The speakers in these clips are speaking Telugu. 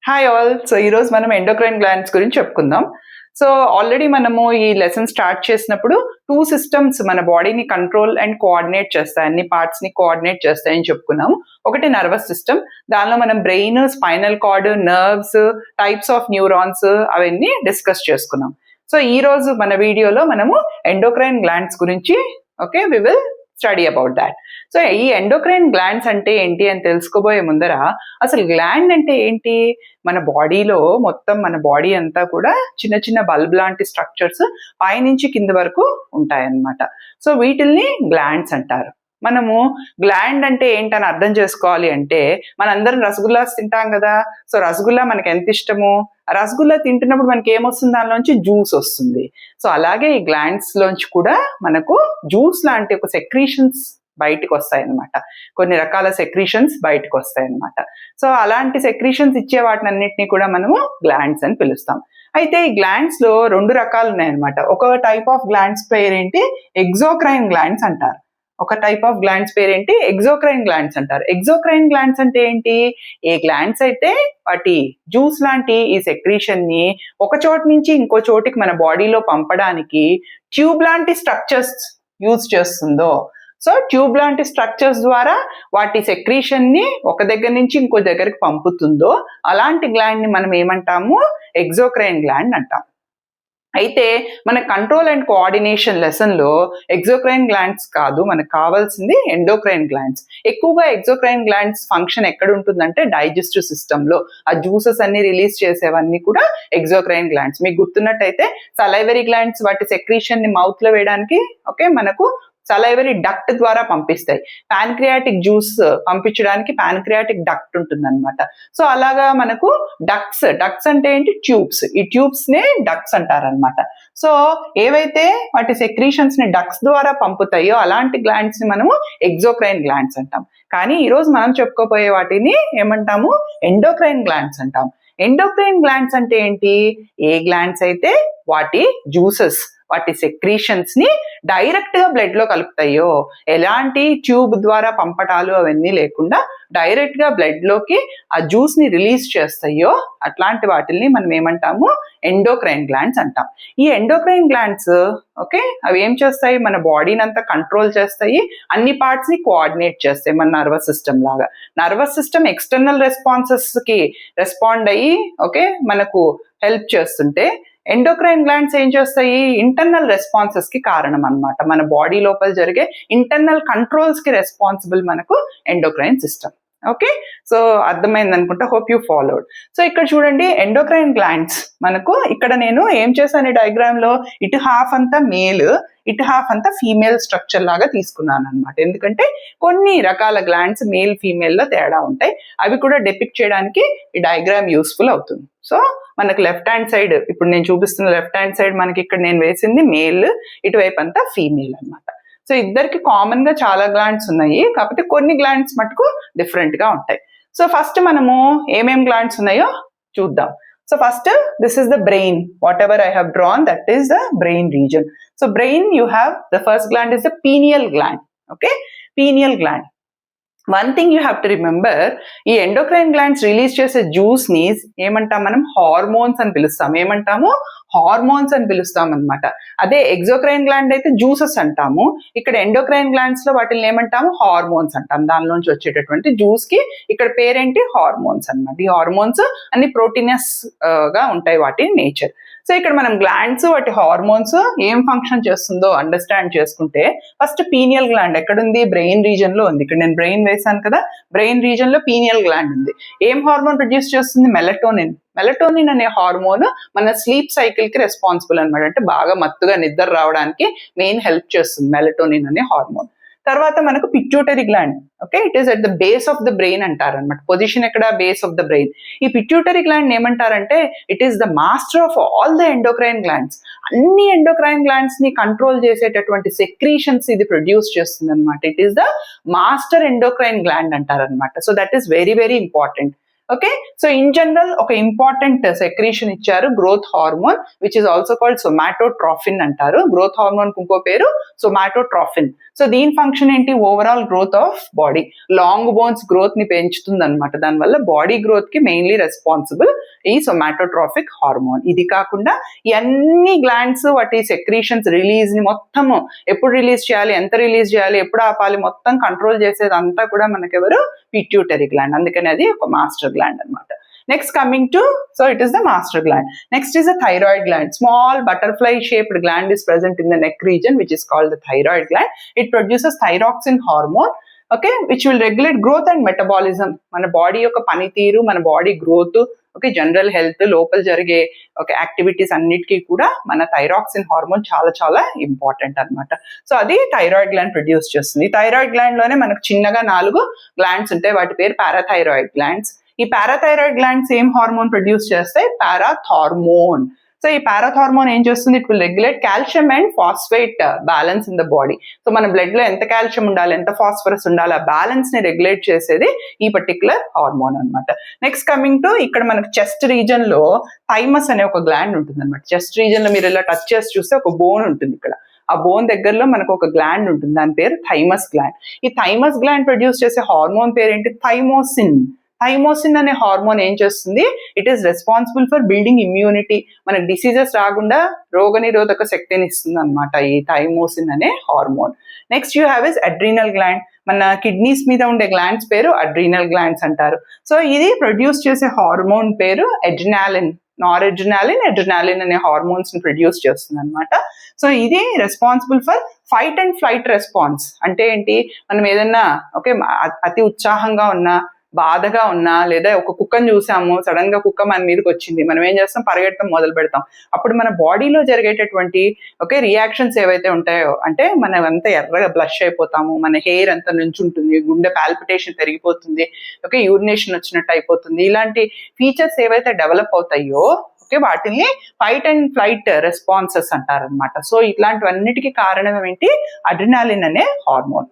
Hi all. సో ఈరోజు మనం ఎండోక్రైన్ గ్లాండ్స్ గురించి చెప్పుకుందాం. సో ఆల్రెడీ మనము ఈ లెసన్ స్టార్ట్ చేసినప్పుడు 2 సిస్టమ్స్ మన బాడీని కంట్రోల్ అండ్ కోఆర్డినేట్ చేస్తాయి, అన్ని పార్ట్స్ని కోఆర్డినేట్ చేస్తాయని చెప్పుకున్నాము. ఒకటి నర్వస్ సిస్టమ్, దానిలో మనం brain, spinal cord, nerves, types of neurons అవన్నీ డిస్కస్ చేసుకున్నాం. సో ఈ రోజు మన వీడియోలో మనము ఎండోక్రైన్ గ్లాండ్స్ గురించి we will study about that. So ఈ ఎండోక్రైన్ గ్లాండ్స్ అంటే ఏంటి అని తెలుసుకోబోయే ముందర అసలు గ్లాండ్ అంటే ఏంటి? మన బాడీలో మొత్తం మన బాడీ అంతా కూడా చిన్న చిన్న బల్బ్ లాంటి స్ట్రక్చర్స్ పైనుంచి కింద వరకు ఉంటాయన్నమాట. సో వీటిల్ని గ్లాండ్స్ అంటారు. మనము గ్లాండ్ అంటే ఏంటని అర్థం చేసుకోవాలి అంటే, మనందరం రసగుల్లాస్ తింటాం కదా. సో రసగుల్లా మనకి ఎంత ఇష్టము, రసగుల్లా తింటున్నప్పుడు మనకి ఏమొస్తుంది, దానిలోంచి జ్యూస్ వస్తుంది. సో అలాగే ఈ గ్లాండ్స్ లోంచి కూడా మనకు జ్యూస్ లాంటి ఒక సెక్రీషన్స్ బయటికి వస్తాయి అన్నమాట. కొన్ని రకాల సెక్రీషన్స్ బయటకు వస్తాయి అన్నమాట. సో అలాంటి సెక్రీషన్స్ ఇచ్చే వాటిని అన్నిటినీ కూడా మనము గ్లాండ్స్ అని పిలుస్తాం. అయితే ఈ గ్లాండ్స్ లో 2 రకాలు ఉన్నాయన్నమాట. ఒక టైప్ ఆఫ్ గ్లాండ్స్ పేరేంటి, ఎగ్జోక్రైన్ గ్లాండ్స్ అంటారు. ఒక టైప్ ఆఫ్ గ్లాండ్స్ పేరేంటి, ఎగ్జోక్రైన్ గ్లాండ్స్ అంటారు. ఎగ్జోక్రైన్ గ్లాండ్స్ అంటే ఏంటి? ఏ గ్లాండ్స్ అయితే వాటి జ్యూస్ లాంటి ఈ సెక్రీషన్ ని ఒక చోటు నుంచి ఇంకో చోటికి మన బాడీలో పంపడానికి ట్యూబ్ లాంటి స్ట్రక్చర్స్ యూజ్ చేస్తుందో, సో ట్యూబ్ లాంటి స్ట్రక్చర్స్ ద్వారా వాటి సెక్రీషన్ ని ఒక దగ్గర నుంచి ఇంకో దగ్గరికి పంపుతుందో అలాంటి గ్లాండ్ ని మనం ఏమంటాము, ఎగ్జోక్రైన్ గ్లాండ్ అంటాం. అయితే మన కంట్రోల్ అండ్ కోఆర్డినేషన్ లెసన్ లో ఎగ్జోక్రైన్ గ్లాండ్స్ కాదు, మనకు కావాల్సింది ఎండోక్రైన్ గ్లాండ్స్. ఎక్కువగా ఎగ్జోక్రైన్ గ్లాండ్స్ ఫంక్షన్ ఎక్కడ ఉంటుందంటే డైజెస్టివ్ సిస్టమ్ లో. ఆ జ్యూసెస్ అన్ని రిలీజ్ చేసేవన్నీ కూడా ఎగ్జోక్రైన్ గ్లాండ్స్. మీకు గుర్తున్నట్టయితే సలైవరీ గ్లాండ్స్ వాటి సెక్రీషన్ ని మౌత్ లో వేయడానికి మనకు సలైవరీ డక్ట్ ద్వారా పంపిస్తాయి. పాన్క్రియాటిక్ జ్యూస్ పంపించడానికి పాన్క్రియాటిక్ డక్ట్ ఉంటుంది అనమాట. సో అలాగా మనకు డక్ట్స్ అంటే ఏంటి, ట్యూబ్స్. ఈ ట్యూబ్స్ నే డక్ట్స్ అంటారనమాట. సో ఏవైతే వాటి సెక్రీషన్స్ ని డక్ట్స్ ద్వారా పంపుతాయో అలాంటి గ్లాండ్స్ ని మనము ఎగ్జోక్రైన్ గ్లాండ్స్ అంటాం. కానీ ఈ రోజు మనం చెప్పుకోబోయే వాటిని ఏమంటాము, ఎండోక్రైన్ గ్లాండ్స్ అంటాం. ఎండోక్రైన్ గ్లాండ్స్ అంటే ఏంటి? ఏ గ్లాండ్స్ అయితే వాటి జ్యూసెస్, వాటి సెక్రీషన్స్ ని డైరెక్ట్ గా బ్లడ్ లో కలుపుతాయో, ఎలాంటి ట్యూబ్ ద్వారా పంపటాలు అవన్నీ లేకుండా డైరెక్ట్ గా బ్లడ్ లోకి ఆ జ్యూస్ ని రిలీజ్ చేస్తాయో అట్లాంటి వాటిల్ని మనం ఏమంటాము, ఎండోక్రైన్ గ్లాండ్స్ అంటాం. ఈ ఎండోక్రైన్ గ్లాండ్స్ అవి ఏం చేస్తాయి, మన బాడీని అంతా కంట్రోల్ చేస్తాయి, అన్ని పార్ట్స్ ని కోఆర్డినేట్ చేస్తాయి. మన నర్వస్ సిస్టమ్ లాగా. నర్వస్ సిస్టమ్ ఎక్స్టర్నల్ రెస్పాన్సెస్ కి రెస్పాండ్ అయ్యి మనకు హెల్ప్ చేస్తుంటే, ఎండోక్రైన్ గ్లాండ్స్ ఏం చేస్తాయి, ఇంటర్నల్ రెస్పాన్సెస్ కి కారణం అన్నమాట. మన బాడీ లోపల జరిగే ఇంటర్నల్ కంట్రోల్స్ కి రెస్పాన్సిబుల్ మనకు ఎండోక్రైన్ సిస్టమ్. సో అర్థమైంది అనుకుంటా, హోప్ యూ ఫాలోడ్. సో ఇక్కడ చూడండి, ఎండోక్రైన్ గ్లాండ్స్ మనకు ఇక్కడ నేను ఏం చేశాను, ఈ డయాగ్రామ్ లో ఇటు హాఫ్ అంతా మేల్, ఇటు హాఫ్ అంతా ఫీమేల్ స్ట్రక్చర్ లాగా తీసుకున్నాను అనమాట. ఎందుకంటే కొన్ని రకాల గ్లాండ్స్ మేల్ ఫీమేల్ లో తేడా ఉంటాయి, అవి కూడా డెపిక్ట్ చేయడానికి ఈ డయాగ్రామ్ యూస్ఫుల్ అవుతుంది. సో మనకు లెఫ్ట్ హ్యాండ్ సైడ్, ఇప్పుడు నేను చూపిస్తున్న లెఫ్ట్ హ్యాండ్ సైడ్ మనకి ఇక్కడ నేను వేసింది మేల్, ఇటువైపు అంతా ఫీమేల్ అనమాట. సో ఇద్దరికి కామన్ గా చాలా గ్లాండ్స్ ఉన్నాయి, కాకపోతే కొన్ని గ్లాండ్స్ మటుకు డిఫరెంట్ గా ఉంటాయి. సో ఫస్ట్ మనము ఏమేం గ్లాండ్స్ ఉన్నాయో చూద్దాం. So first, this is the brain. Whatever I have drawn, that is the brain region. So brain, you have the first gland is the pineal gland. Pineal gland. One thing you have to remember, ఈ ఎండోక్రైన్ గ్లాండ్స్ రిలీజ్ చేసే జ్యూస్ ని ఏమంటాం మనం, హార్మోన్స్ అని పిలుస్తాం. ఏమంటాము, హార్మోన్స్ అని పిలుస్తాం అనమాట. అదే ఎగ్జోక్రైన్ గ్లాండ్ అయితే జ్యూసెస్ అంటాము. ఇక్కడ ఎండోక్రైన్ గ్లాండ్స్ లో వాటిని ఏమంటాము, హార్మోన్స్ అంటాం. దానిలోంచి వచ్చేటటువంటి జ్యూస్ కి ఇక్కడ పేరేంటి, హార్మోన్స్ అనమాట. ఈ హార్మోన్స్ అన్ని ప్రోటీనస్ గా ఉంటాయి వాటి నేచర్. సో ఇక్కడ మనం గ్లాండ్స్, వాటి హార్మోన్స్ ఏం ఫంక్షన్ చేస్తుందో అండర్స్టాండ్ చేసుకుంటే, ఫస్ట్ పీనియల్ గ్లాండ్ ఎక్కడుంది, బ్రెయిన్ రీజన్ లో ఉంది. ఇక్కడ నేను బ్రెయిన్ వేసాను కదా, బ్రెయిన్ రీజన్ లో పీనియల్ గ్లాండ్ ఉంది. ఏం హార్మోన్ ప్రొడ్యూస్ చేస్తుంది, మెలటోనిన్. మెలటోనిన్ అనే హార్మోన్ మన స్లీప్ సైకిల్ కి రెస్పాన్సిబుల్ అనమాట. అంటే బాగా మత్తుగా నిద్ర రావడానికి మెయిన్ హెల్ప్ చేస్తుంది మెలటోనిన్ అనే హార్మోన్. తర్వాత మనకు pituitary gland. It is at the base of the brain అంటారనమాట. పొజిషన్ ఎక్కడ, బేస్ ఆఫ్ ద బ్రెయిన్. ఈ పిట్యూటరీ గ్లాండ్ ఏమంటారంటే, it is the master of all the endocrine glands. అన్ని ఎండోక్రైన్ గ్లాండ్స్ ని కంట్రోల్ చేసేటటువంటి సెక్రీషన్స్ ఇది ప్రొడ్యూస్ చేస్తుంది అనమాట. It is the master endocrine gland అంటారనమాట. So that is very very important. Okay, so in general ఒక ఇంపార్టెంట్ సెక్రీషన్ ఇచ్చారు, growth hormone which is also called somatotrophin అంటారు. గ్రోత్ హార్మోన్ ఇంకో పేరు సొమాటోట్రోఫిన్. సో దీని ఫంక్షన్ ఏంటి, overall growth of body, long bones growth ని పెంచుతుంది అనమాట. దానివల్ల బాడీ గ్రోత్ కి మెయిన్లీ రెస్పాన్సిబుల్ ఈ సొమాటోట్రోఫిక్ హార్మోన్. ఇది కాకుండా అన్ని గ్లాండ్స్ వాటి సెక్రీషన్స్ రిలీజ్ ని మొత్తం ఎప్పుడు రిలీజ్ చేయాలి, ఎంత రిలీజ్ చేయాలి, ఎప్పుడు ఆపాలి, మొత్తం కంట్రోల్ చేసేది అంతా కూడా మనకెవరు, పిట్యూటరీ గ్లాండ్. అందుకని అది ఒక మాస్టర్ గ్లాండ్ అనమాట. Next coming to, so it is the master gland. Next is the thyroid gland. Small butterfly shaped gland is present in the neck region which is called the thyroid gland. It produces thyroxine hormone, okay, which will regulate growth and metabolism. మన బాడీ యొక్క పనితీరు, మన body growth, okay, general health, లోపల జరిగే ఓకే యాక్టివిటీస్ అన్నిటికీ కూడా మన థైరాక్సిన్ హార్మోన్ చాలా చాలా ఇంపార్టెంట్ అనమాట. సో అది థైరాయిడ్ గ్లాండ్ ప్రొడ్యూస్ చేస్తుంది. థైరాయిడ్ గ్లాండ్ లోనే మనకు చిన్నగా 4 గ్లాండ్స్ ఉంటాయి, వాటి పేరు పారాథైరాయిడ్ గ్లాండ్స్. ఈ పారాథైరాయిడ్ గ్లాండ్స్ ఏం హార్మోన్ ప్రొడ్యూస్ చేస్తాయి, పారాథార్మోన్. సో ఈ పారాథార్మోన్ ఏం చేస్తుంది, it will regulate calcium and phosphate balance in the body. So మన బ్లడ్ లో ఎంత కాల్షియం ఉండాలి, ఎంత ఫాస్ఫరస్ ఉండాలి, ఆ బ్యాలెన్స్ ని రెగ్యులేట్ చేసేది ఈ పర్టికులర్ హార్మోన్ అనమాట. నెక్స్ట్ కమింగ్ టు, ఇక్కడ మనకు చెస్ట్ రీజన్ లో థైమస్ అనే ఒక గ్లాండ్ ఉంటుంది అనమాట. చెస్ట్ రీజన్ లో మీరు ఇలా టచ్ చేసి చూస్తే ఒక బోన్ ఉంటుంది ఇక్కడ. ఆ బోన్ దగ్గరలో మనకు ఒక గ్లాండ్ ఉంటుంది, దాని పేరు థైమస్ గ్లాండ్. ఈ థైమస్ గ్లాండ్ ప్రొడ్యూస్ చేసే హార్మోన్ పేరు ఏంటి, థైమోసిన్. థైమోసిన్ అనే హార్మోన్ ఏం చేస్తుంది, it is responsible for building immunity. మనకు డిసీజెస్ రాకుండా రోగనిరోధక శక్తిని ఇస్తుంది అనమాట ఈ థైమోసిన్ అనే hormone. Next you have is అడ్రీనల్ gland. మన కిడ్నీస్ మీద ఉండే గ్లాండ్స్ పేరు అడ్రీనల్ గ్లాండ్స్ అంటారు. సో ఇది ప్రొడ్యూస్ చేసే హార్మోన్ పేరు అడ్రినాలిన్. నారెడ్రినాలిన్, అడ్రినాలిన్ అనే హార్మోన్స్ ని ప్రొడ్యూస్ చేస్తుంది అనమాట. సో ఇది responsible for fight and flight response. అంటే ఏంటి, మనం ఏదన్నా ఓకే అతి ఉత్సాహంగా ఉన్నా, బాధగా ఉన్నా, లేదా ఒక కుక్కను చూసాము, సడన్ గా కుక్క మన మీదకి వచ్చింది, మనం ఏం చేస్తాం, పరిగెట్టడం మొదలు పెడతాం. అప్పుడు మన బాడీలో జరిగేటటువంటి ఓకే రియాక్షన్స్ ఏవైతే ఉంటాయో, అంటే మనం అంతా ఎర్రగా బ్లష్ అయిపోతాము, మన హెయిర్ అంతా నుంచుంటుంది, గుండె పాల్పిటేషన్ పెరిగిపోతుంది, ఓకే యూరినేషన్ వచ్చినట్టు అయిపోతుంది. ఇలాంటి ఫీచర్స్ ఏవైతే డెవలప్ అవుతాయో ఓకే వాటిని ఫైట్ అండ్ ఫ్లైట్ రెస్పాన్సెస్ అంటారనమాట. సో ఇట్లాంటివన్నిటికీ కారణం ఏంటి, అడ్రినాలిన్ అనే హార్మోన్.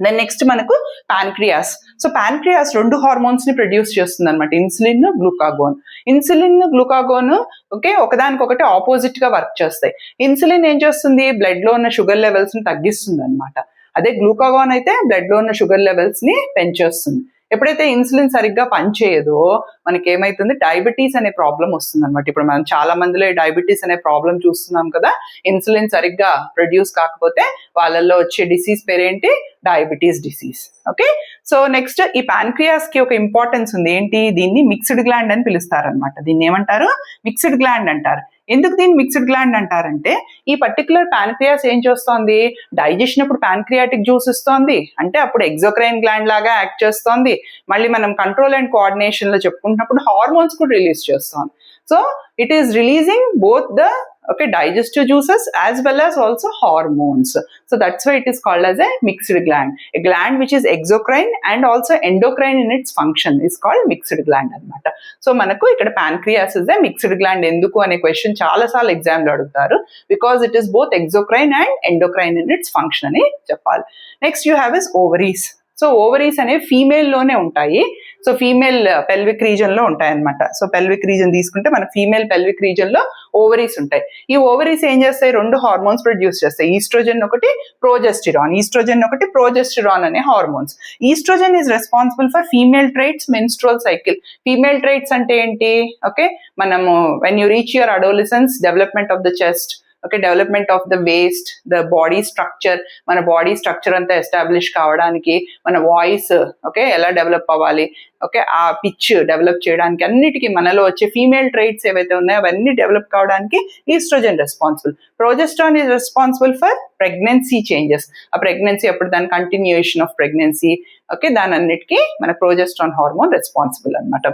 దెన్ నెక్స్ట్ మనకు పాన్క్రియాస్. సో పాన్క్రియాస్ 2 హార్మోన్స్ ని ప్రొడ్యూస్ చేస్తుంది అనమాట, ఇన్సులిన్, గ్లూకాగోన్. ఇన్సులిన్, గ్లూకాగోన్ ఓకే ఒకదానికొకటి ఆపోజిట్ గా వర్క్ చేస్తాయి. ఇన్సులిన్ ఏం చేస్తుంది, బ్లడ్ లో ఉన్న షుగర్ లెవెల్స్ ని తగ్గిస్తుంది అనమాట. అదే గ్లూకాగోన్ అయితే బ్లడ్ లో ఉన్న షుగర్ లెవెల్స్ ని పెంచేస్తుంది. ఎప్పుడైతే ఇన్సులిన్ సరిగ్గా పనిచేయదో మనకి ఏమైతుంది, డయాబెటీస్ అనే ప్రాబ్లం వస్తుంది అనమాట. ఇప్పుడు మనం చాలా మందిలో డయాబెటీస్ అనే ప్రాబ్లం చూస్తున్నాం కదా, ఇన్సులిన్ సరిగ్గా ప్రొడ్యూస్ కాకపోతే వాళ్ళల్లో వచ్చే డిసీజ్ పేరేంటి, diabetes disease. Okay, so next ఈ పాన్క్రియాస్ కి ఒక ఇంపార్టెన్స్ ఉంది, ఏంటి, దీన్ని మిక్స్డ్ గ్లాండ్ అని పిలుస్తారనమాట. దీన్ని ఏమంటారు, మిక్స్డ్ గ్లాండ్ అంటారు. ఎందుకు దీన్ని మిక్స్డ్ గ్లాండ్ అంటారంటే, ఈ పర్టికులర్ పాన్క్రియాస్ ఏం చేస్తోంది, డైజెషన్ అప్పుడు పాన్క్రియాటిక్ జ్యూస్ ఇస్తోంది, అంటే అప్పుడు ఎగ్జోక్రైన్ గ్లాండ్ లాగా యాక్ట్ చేస్తోంది. మళ్ళీ మనం కంట్రోల్ అండ్ కోఆర్డినేషన్ లో చెప్పుకుంటున్నప్పుడు హార్మోన్స్ కూడా రిలీజ్ చేస్తోంది. So it is releasing both the okay digestive juices as well as also hormones. So that's why it is called as a mixed gland. A gland which is exocrine and also endocrine in its function is called mixed gland anamata. So manaku ikkada pancreas is a mixed gland enduku ane question chaala saal exam lo adugtaru, because it is both exocrine and endocrine in its function ani cheppali. Next you have is ovaries. So ovaries అనేవి ఫీమేల్ లోనే ఉంటాయి. సో ఫీమేల్ పెల్విక్ రీజన్ లో ఉంటాయి అనమాట. సో పెల్విక్ రీజన్ తీసుకుంటే మన ఫీమేల్ పెల్విక్ రీజన్ లో ఓవరీస్ ఉంటాయి. ఈ ఓవరీస్ ఏం చేస్తాయి, 2 హార్మోన్స్ ప్రొడ్యూస్ చేస్తాయి, ఈస్ట్రోజన్ ఒకటి, ప్రోజెస్టిరాన్. ఈస్ట్రోజన్ ఒకటి, ప్రోజెస్టిరాన్ అనే hormones. Oestrogen is responsible for female traits, menstrual cycle. Female traits అంటే ఏంటి, ఓకే మనము when you reach your adolescence, development of the chest, okay development of the waist, the body structure, మన బాడీ స్ట్రక్చర్ అంతా ఎస్టాబ్లిష్ కావడానికి, మన వాయిస్ ఓకే ఎలా డెవలప్ అవ్వాలి, ఓకే ఆ పిచ్ డెవలప్ చేయడానికి, అన్నిటికీ మనలో వచ్చే ఫీమేల్ ట్రైట్స్ ఏవైతే ఉన్నాయో అవన్నీ డెవలప్ కావడానికి oestrogen responsible. Progesterone is responsible for pregnancy changes. ఆ ప్రెగ్నెన్సీ అప్పుడు దాని కంటిన్యూయేషన్ ఆఫ్ ప్రెగ్నెన్సీ, ఓకే దాని అన్నిటికీ మన ప్రోజెస్ట్రాన్ హార్మోన్ రెస్పాన్సిబుల్ అనమాట.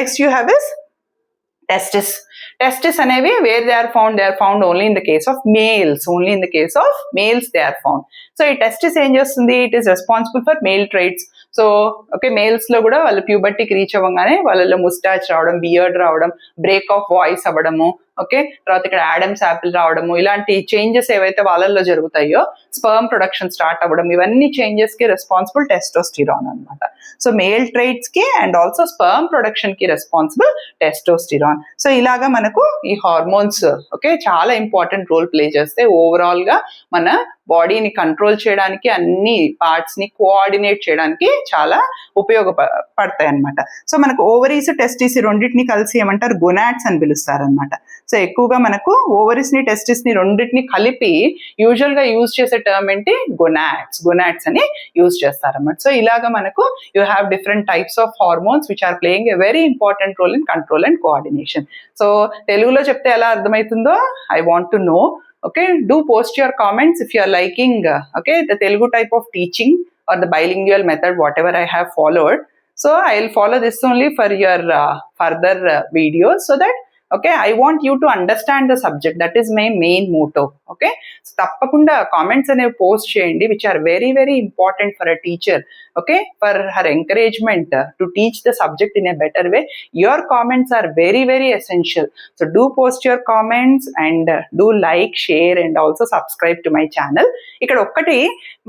Next you have is testis. Testis అనేవి where they are found only in the case of males. Only in the case of males they are found. So ఈ testis ఏం చేస్తుంది, it is responsible for male traits. So okay males లో కూడా వాళ్ళ ప్యూబర్టీకి రీచ్ అవ్వగానే వాళ్ళలో ముస్టాచ్ రావడం, బియర్డ్ రావడం, బ్రేక్ ఆఫ్ వాయిస్ అవ్వడము, ఓకే, తర్వాత ఇక్కడ యాడమ్స్ యాపిల్ రావడము, ఇలాంటి చేంజెస్ ఏవైతే వాళ్ళల్లో జరుగుతాయో, స్పర్మ్ ప్రొడక్షన్ స్టార్ట్ అవ్వడం, ఇవన్నీ చేంజెస్ కి రెస్పాన్సిబుల్ టెస్టోస్టిరాన్ అనమాట. సో మేల్ ట్రైట్స్ కి అండ్ ఆల్సో స్పర్మ్ ప్రొడక్షన్ కి రెస్పాన్సిబుల్ టెస్టోస్టిరాన్. సో ఇలాగా మనకు ఈ హార్మోన్స్ ఓకే చాలా ఇంపార్టెంట్ రోల్ ప్లే చేస్తే ఓవరాల్ గా మన బాడీని కంట్రోల్ చేయడానికి, అన్ని పార్ట్స్ ని కోఆర్డినేట్ చేయడానికి చాలా ఉపయోగపడతాయి అనమాట. సో మనకు ఓవరీస్ టెస్టిస్ రెండింటిని కలిసి ఏమంటారు, గొనాడ్స్ అని పిలుస్తారు అనమాట. సో ఎక్కువగా మనకు ఓవరీస్ ని టెస్టిస్ ని రెండింటిని కలిపి యూజువల్ గా యూజ్ చేసే టర్మ్ ఏంటి, గొనాడ్స్ అని యూజ్ చేస్తారన్నమాట. సో ఇలాగా మనకు you have different types of hormones which are playing a very important role in control and coordination. So తెలుగులో చెప్తే ఎలా అర్థమవుతుందో I want to know. Okay, do post your comments if you are liking okay the Telugu type of teaching or the bilingual method whatever I have followed. So I'll follow this only for your further videos, so that okay I want you to understand the subject. That is my main motto. Okay, so tappakunda comments అనేవి పోస్ట్ చేయండి which are very very important for a teacher, okay, for her encouragement to teach the subject in a better way. Your comments are very very essential. So do post your comments and do like, share and also subscribe to my channel. ఇక్కడ ఒక్కటి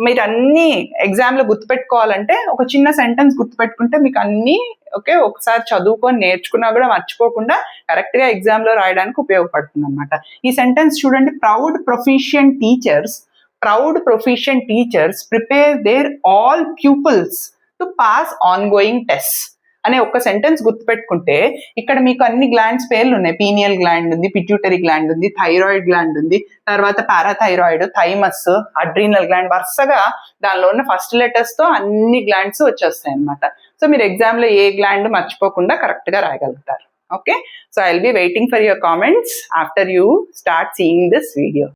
మీరు అన్ని ఎగ్జామ్ లో గుర్తుపెట్టుకోవాలంటే ఒక చిన్న సెంటెన్స్ గుర్తుపెట్టుకుంటే మీకు అన్ని ఓకే ఒకసారి చదువుకొని నేర్చుకున్నా కూడా మర్చిపోకుండా కరెక్ట్ గా ఎగ్జామ్ లో రాయడానికి ఉపయోగపడుతుంది అనమాట. ఈ సెంటెన్స్ చూడండి, proud proficient teachers prepare their all pupils to pass on going test అనే ఒక సెంటెన్స్ గుర్తుపెట్టుకుంటే ఇక్కడ మీకు అన్ని గ్లాండ్స్ పేర్లు ఉన్నాయి. పీనియల్ గ్లాండ్ ఉంది, పిట్యూటరీ గ్లాండ్ ఉంది, థైరాయిడ్ గ్లాండ్ ఉంది, తర్వాత పారాథైరాయిడ్, థైమస్, అడ్రీనల్ గ్లాండ్, వరుసగా దానిలో ఉన్న ఫస్ట్ లెటర్స్ తో అన్ని గ్లాండ్స్ వచ్చేస్తాయి అనమాట. సో మీరు ఎగ్జామ్ లో ఏ గ్లాండ్ మర్చిపోకుండా కరెక్ట్ గా రాయగలుగుతారు. Okay, so I will be waiting for your comments after you start seeing this video.